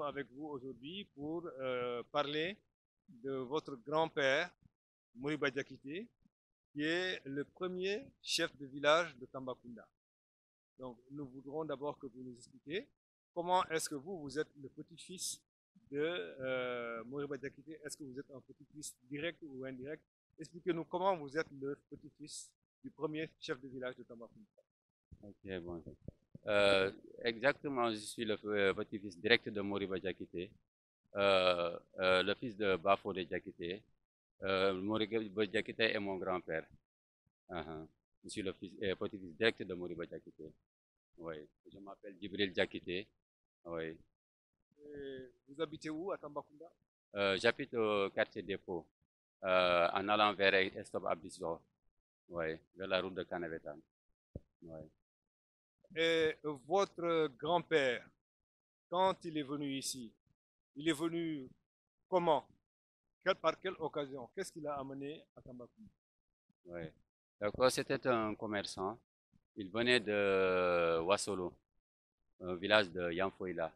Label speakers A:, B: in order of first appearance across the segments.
A: sommes avec vous aujourd'hui pour parler de votre grand-père, Moriba Diakité, qui est le premier chef de village de Tambacounda. Donc, nous voudrons d'abord que vous nous expliquiez comment est-ce que vous êtes le petit-fils de Moriba Diakité. Est-ce que vous êtes un petit-fils direct ou indirect? Expliquez-nous comment vous êtes le petit-fils du premier chef de village de Tambacounda.
B: Ok, bon. Euh, Exactement, je suis le petit-fils direct de Moriba Diakité, le fils de Bafo de Diakité. Moriba Diakité est mon grand-père. Uh-huh. Je suis le petit-fils direct de Moriba Diakité. Oui. Je m'appelle Djibril Diakité. Oui.
A: Et vous habitez où à Tambacounda?
B: J'habite au quartier Dépôt, en allant vers Estop Abdisso. Oui, vers la route de Canavetan. Oui.
A: Et votre grand-père, quand il est venu ici, il est venu comment? Par quelle occasion? Qu'est-ce qui l'a amené à Tambacounda?
B: Oui. D'accord, c'était un commerçant. Il venait de Wasolo, un village de Yamfoila,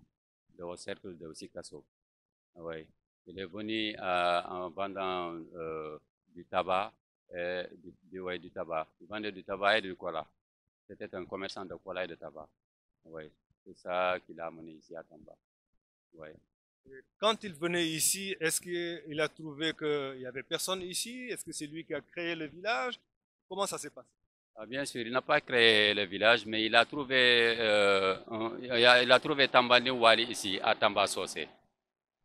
B: au cercle de Sikasso. Oui. Il est venu en vendant du tabac, ouais, du tabac. Il vendait du tabac et du cola. C'était un commerçant de cola et de tabac. Oui. C'est ça qui l'a amené ici à Tamba. Oui.
A: Quand il venait ici, est-ce qu'il a trouvé qu'il n'y avait personne ici? Est-ce que c'est lui qui a créé le village? Comment ça s'est passé?
B: Ah, bien sûr, il n'a pas créé le village, mais il a trouvé Tambani Wali ici, à Tamba Sosé.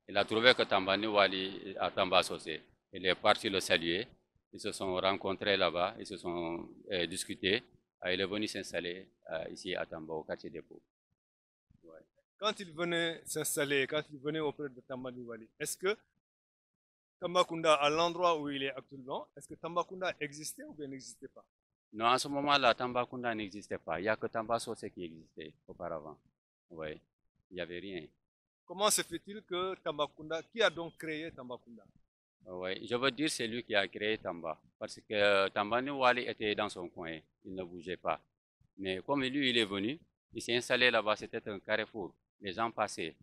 B: Il a trouvé que Tambani Wali à Tamba Sosé. Il est parti le saluer. Ils se sont rencontrés là-bas, ils se sont discutés. Il est venu s'installer ici à Tamba, au quartier dépôt. Ouais.
A: Quand il venait s'installer, quand il venait auprès de Tambaniwali, est-ce que Tambacounda, à l'endroit où il est actuellement, est-ce que Tambacounda existait ou bien n'existait pas?
B: Non, à ce moment-là, Tambacounda n'existait pas. Il n'y a que Tamba Sosé qui existait auparavant. Oui, il n'y avait rien.
A: Comment se fait-il que Tambacounda, qui a donc créé Tambacounda?
B: Oui, je veux dire c'est lui qui a créé Tamba. Parce que Tambani Wali était dans son coin. Il ne bougeait pas. Mais comme lui, il est venu, il s'est installé là-bas. C'était un carrefour. Les gens passaient.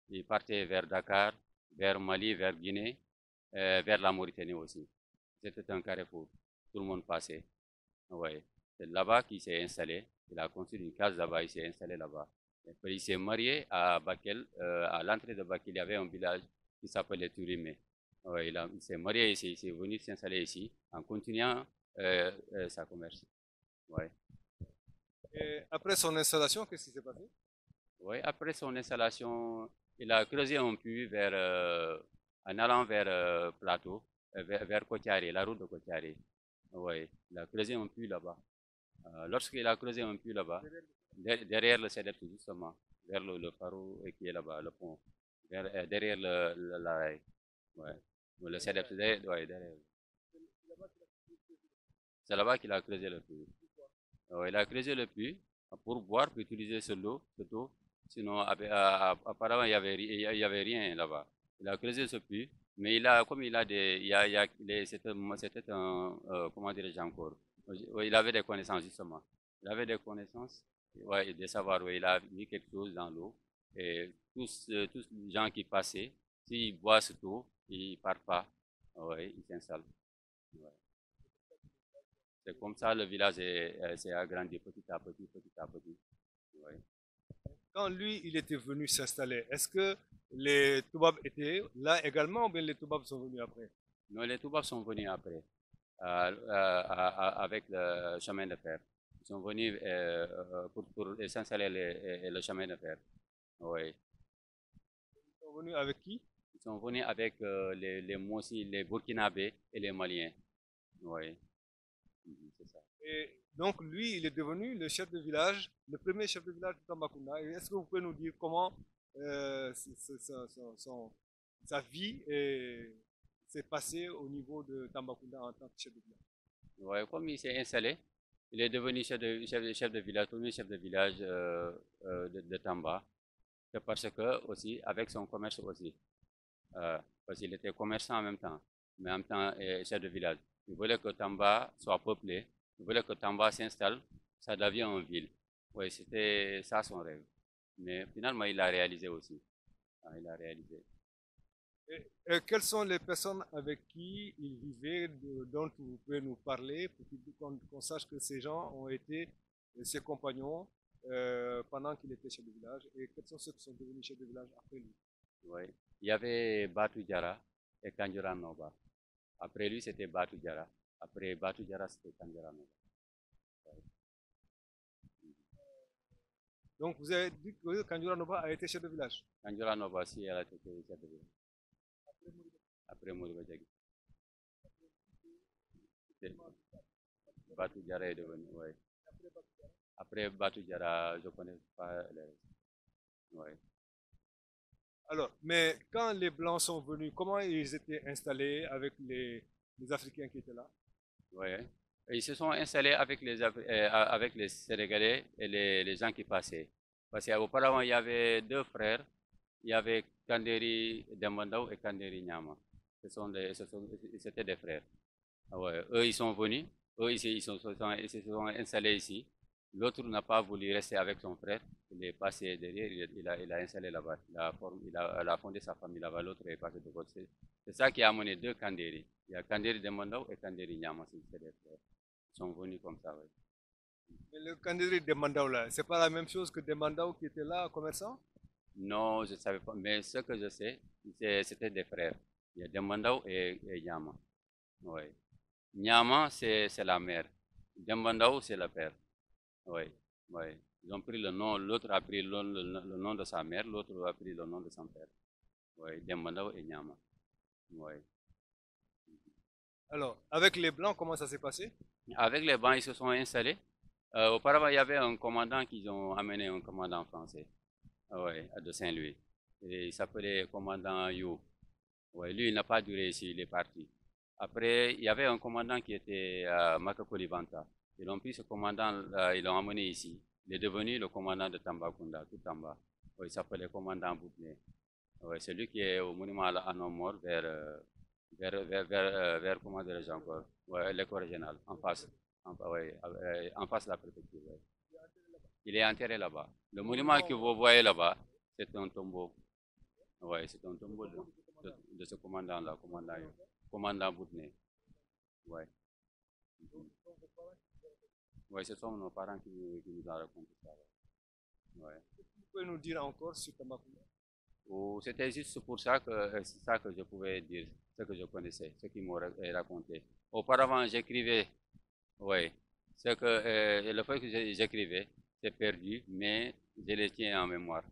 B: Ils partaient vers Dakar, vers Mali, vers Guinée, vers la Mauritanie aussi. C'était un carrefour. Tout le monde passait. Oui. C'est là-bas qu'il s'est installé. Il a construit une case là-bas. Il s'est installé là-bas. Et puis il s'est marié à Bakel. À l'entrée de Bakel, il y avait un village qui s'appelait Turimé. Ouais, il s'est marié ici, il s'est venu s'installer ici en continuant sa commerce. Ouais.
A: Et après son installation, qu'est-ce qui s'est passé?
B: Ouais, après son installation, il a creusé un puits en allant vers Plateau, vers Kotiari, la route de Kotiari. Ouais, il a creusé un puits là-bas. Lorsqu'il a creusé un puits là-bas, derrière le CEDEP justement, vers le phare qui est là-bas, le pont, derrière la rail. Ouais. Le CEDEP, ouais, derrière. C'est là-bas qu'il a creusé le puits. Il a creusé le puits pour boire, pour utiliser cette eau. Sinon, apparemment, il y avait rien là-bas. Il a creusé ce puits, mais comme il a des, il y a- c'était un, comment dirais-je encore? Oui, il avait des connaissances justement. Il avait des connaissances, ouais, et des savoirs. Ouais, il a mis quelque chose dans l'eau. Et tous les gens qui passaient, s'ils boivent cette eau, ils partent pas. Ouais, ils s'installent. Ouais. C'est comme ça le village s'est agrandi petit à petit, petit à petit. Ouais.
A: Quand lui, il était venu s'installer, est-ce que les Toubabs étaient là également ou bien les Toubabs sont venus après?
B: Non, les Toubabs sont venus après, avec le chemin de fer. Ils sont venus pour s'installer le chemin de fer. Oui.
A: Ils sont venus avec qui?
B: Ils sont venus avec les Mossi, les Burkinabés et les Maliens. Oui, c'est ça.
A: Et donc lui, il est devenu le chef de village, le premier chef de village de Tambacounda. Et est-ce que vous pouvez nous dire comment sa vie s'est passée au niveau de Tambacounda en tant que chef de village?
B: Ouais, comme il s'est installé, il est devenu chef de village, premier chef de village de Tamba. C'est parce que aussi, avec son commerce aussi, parce qu'il était commerçant en même temps, mais en même temps chef de village. Il voulait que Tamba soit peuplé, il voulait que Tamba s'installe, ça devient une ville. Oui, c'était ça son rêve. Mais finalement, il l'a réalisé aussi. il a réalisé.
A: Et quelles sont les personnes avec qui il vivait, dont vous pouvez nous parler, pour qu'on sache que ces gens ont été ses compagnons pendant qu'il était chef de village, et quels sont ceux qui sont devenus chefs de village après lui?
B: Oui. Il y avait Batu Diara et Kanjura Noba. Après lui, c'était Batu Diara. Après Batu Diara, c'était Kanjura Noba.
A: Donc vous avez dit que Kanjura Nova a été chef de village.
B: Kanjura Noba, si elle a été chef de village. Après Moriba Diaghi. Batu Diara est devenu, oui. Après Batu Diara, je ne connais pas les restes. Oui.
A: Alors, mais quand les Blancs sont venus, comment ils étaient installés avec les Africains qui étaient là?
B: Oui. Et ils se sont installés avec les Sénégalais et les gens qui passaient. Parce qu'auparavant, il y avait deux frères. Il y avait Kanderi Demandao et Kanderi Nyama. C'était des frères. Ah ouais. Eux, ils sont venus. Eux, ils se sont installés ici. L'autre n'a pas voulu rester avec son frère. Il est passé derrière. Il a installé là-bas. Il a fondé sa famille là-bas. L'autre est passé de côté. C'est ça qui a amené deux Kanderi. Il y a Kanderi Demandao et Kanderi Nyama. C'est des frères. Ils sont venus comme ça. Ouais.
A: Mais le candidat de Mandao là, c'est pas la même chose que des Mandao qui étaient là, commerçants?
B: Non, je ne savais pas. Mais ce que je sais, c'était des frères. Il y a Demandao et Nyama. Oui. Nyama, c'est la mère. Dembandao, c'est le père. Oui, oui. Ils ont pris le nom, l'autre a pris le nom de sa mère, l'autre a pris le nom de son père. Oui, Dembandao et Nyama. Oui.
A: Alors, avec les Blancs, comment ça s'est passé?
B: Avec les bancs, ils se sont installés. Auparavant, il y avait un commandant qu'ils ont amené, un commandant français, oui, de Saint-Louis. Et il s'appelait commandant You. Oui, lui, il n'a pas duré ici, il est parti. Après, il y avait un commandant qui était à Makakolivanta. Ils ont pris ce commandant, ils l'ont amené ici. Il est devenu le commandant de Tambacounda, tout en bas. Oui, il s'appelait commandant Boutné. Oui, c'est lui qui est au monument à nos morts vers comment dirais-je encore, ouais, l'école régionale, en face. Ouais, en face de la préfecture. Ouais. Il est enterré là-bas. Le monument que vous voyez là-bas, c'est un tombeau. Oui, c'est un tombeau de ce commandant-là, commandant Boutné. Oui. Oui, ce sont nos parents qui nous ont raconté ça. Ouais.
A: Vous pouvez nous dire encore sur Tambacounda?
B: C'était juste pour ça que c'est ça que je pouvais dire, ce que je connaissais, ce qu'ils m'ont raconté. Auparavant, j'écrivais, oui, le fait que j'écrivais, c'est perdu, mais je les tiens en mémoire.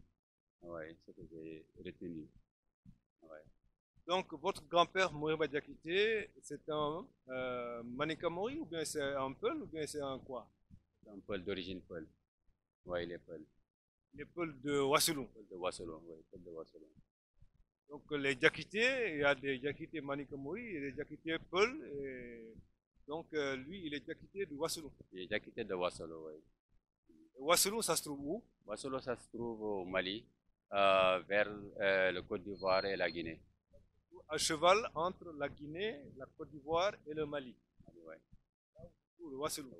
B: Oui, ce que j'ai retenu. Ouais.
A: Donc, votre grand-père Moriba Diakité, c'est un Manika Mori, ou bien c'est un Peul, ou bien c'est un quoi?
B: C'est un Peul d'origine Peul. Oui, il est Peul.
A: Les Peuls de Wasselou.
B: Peul de Wasselon, oui, Peul de Wasselon.
A: Donc, les Diakités, il y a des Diakités Manika Mori et des Diakités Peul. Et donc, lui, il est Diakité de Wasselou.
B: Il est Diakité de Wasselon, oui.
A: Wasselou, ça se trouve où?
B: Wasselon, ça se trouve au Mali, vers le Côte d'Ivoire et la Guinée.
A: À cheval entre la Guinée, la Côte d'Ivoire et le Mali.
B: Ouais.
A: Le Wasselou.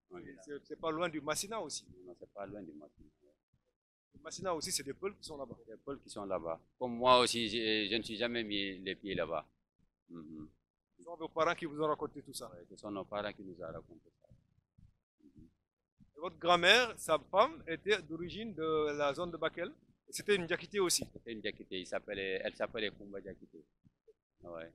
B: Oui.
A: C'est pas loin du Massina aussi.
B: Non, c'est pas loin du Massina.
A: Le Massina aussi, c'est des Peuls qui sont là-bas.
B: Des Peuls qui sont là-bas. Comme moi aussi, je ne suis jamais mis les pieds là-bas.
A: Ce sont vos parents qui vous ont raconté tout ça.
B: Ouais, ce sont nos parents qui nous ont raconté ça.
A: Et votre grand-mère, sa femme, était d'origine de la zone de Bakel. C'était une Diakité aussi.
B: C'était une Diakité, elle s'appelait Kumba Diakité. Ouais.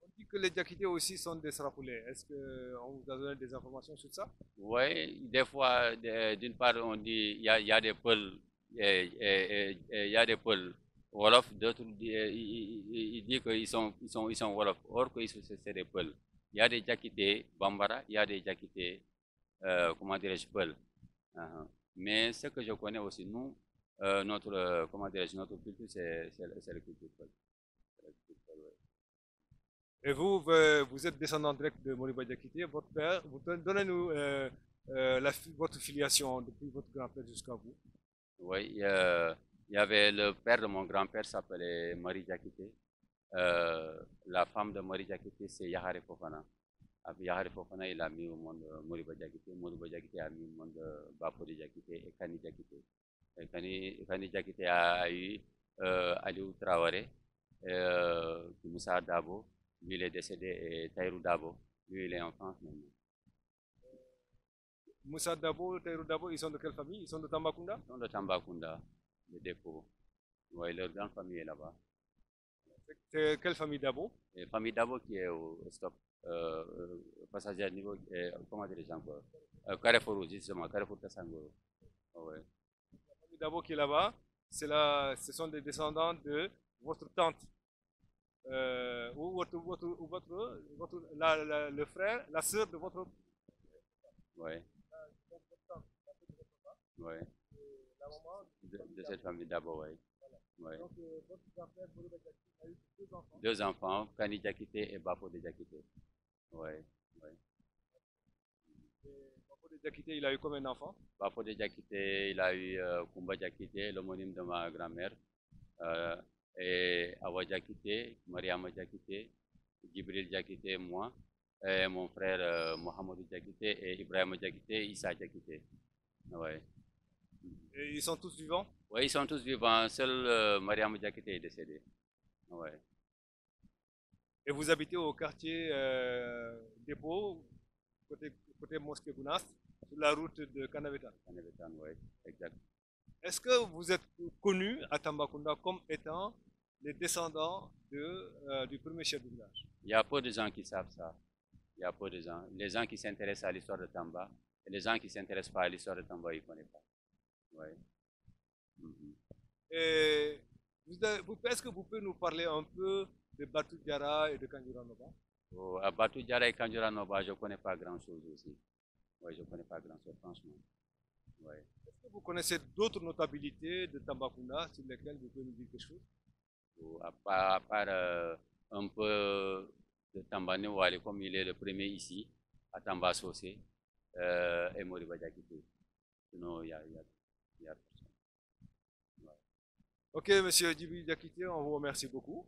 A: On dit que les Diakités aussi sont des Sarafoulés. Est-ce qu'on vous a donné des informations sur ça?
B: Oui, des fois, d'une part, on dit il y a des Peuls, il y a des Peuls Wolof, d'autres ils disent qu'ils sont Wolof, or que c'est des Peuls. Il y a des Diakités Bambara, il y a des Diakités, comment dirais-je, Peuls. Mais ce que je connais aussi, nous, comment dirais-je, notre culture, c'est la culture Peul.
A: Et vous, vous êtes descendant direct de Moriba Diakité. Votre père, vous donnez-nous votre filiation depuis votre grand-père jusqu'à vous.
B: Oui, il y avait le père de mon grand-père s'appelait Marie Diakité. La femme de Marie Diakité, c'est Yahare Fofana. Yahare Fofana, il a mis au monde Moriba Diakité. Moriba Diakité a mis au monde Bapori Diakité et Kani Diakité. Kani Diakité a eu Aliou Traoré, Moussa Dabo, lui il est décédé, et Taïrou Dabo, lui il est en France maintenant.
A: Moussa Dabo, Taïrou Dabo, ils sont de quelle famille? Ils sont de Tambacounda?
B: Ils sont de Tambacounda, le dépôt. Ouais, leur grande famille est là-bas.
A: C'est quelle famille Dabo?
B: Et famille Dabo qui est au stop, passager à niveau, comment dire les gens quoi? Carrefour, justement, Carrefour Tassangoro. Ouais.
A: La famille Dabo qui est là-bas, ce sont des descendants de votre tante. Ou le frère, la sœur de votre.
B: Ouais. Ouais.
A: La maman
B: De cette famille d'abord, oui. Ouais.
A: Donc, votre grand-père, Mourouba Diakité, a eu 2 enfants.
B: 2 enfants, Kani Diakité et Bafo de Diakité. Ouais. Ouais.
A: Bafo de Diakité, il a eu combien d'enfants?
B: Bafo de Diakité, il a eu Kumba Diakité, l'homonyme de ma grand-mère, et Awa Diakité, Mariama Diakité, Djibril Diakité, moi, et mon frère Mohamedou Diakité et Ibrahim Diakité, Issa Diakité. Ouais.
A: Et ils sont tous vivants?
B: Oui, ils sont tous vivants. Seul Mariam Diakité est décédé. Ouais.
A: Et vous habitez au quartier dépôt, côté Mosquée Gounas, sur la route de Kanavetan.
B: Kanavetan, oui, exact.
A: Est-ce que vous êtes connus à Tambacounda comme étant les descendants du premier chef de village?
B: Il y a peu de gens qui savent ça. Il y a peu de gens. Les gens qui s'intéressent à l'histoire de Tamba et les gens qui ne s'intéressent pas à l'histoire de Tamba, ils ne connaissent pas. Ouais.
A: Et est-ce que vous pouvez nous parler un peu de Batu Diara et de Kanjura Noba?
B: À Batu Diara et Kanjura Noba, je ne connais pas grand-chose aussi. Oui, je ne connais pas grand-chose, franchement. Ouais.
A: Est-ce que vous connaissez d'autres notabilités de Tambacounda sur lesquelles vous pouvez nous dire quelque chose?
B: À part un peu de Tambane Wale, comme il est le premier ici, à Tamba Sosé, et Moriba Diakité. Sinon, il y a personne. Ouais.
A: Ok, monsieur Djibril Diakité, on vous remercie beaucoup.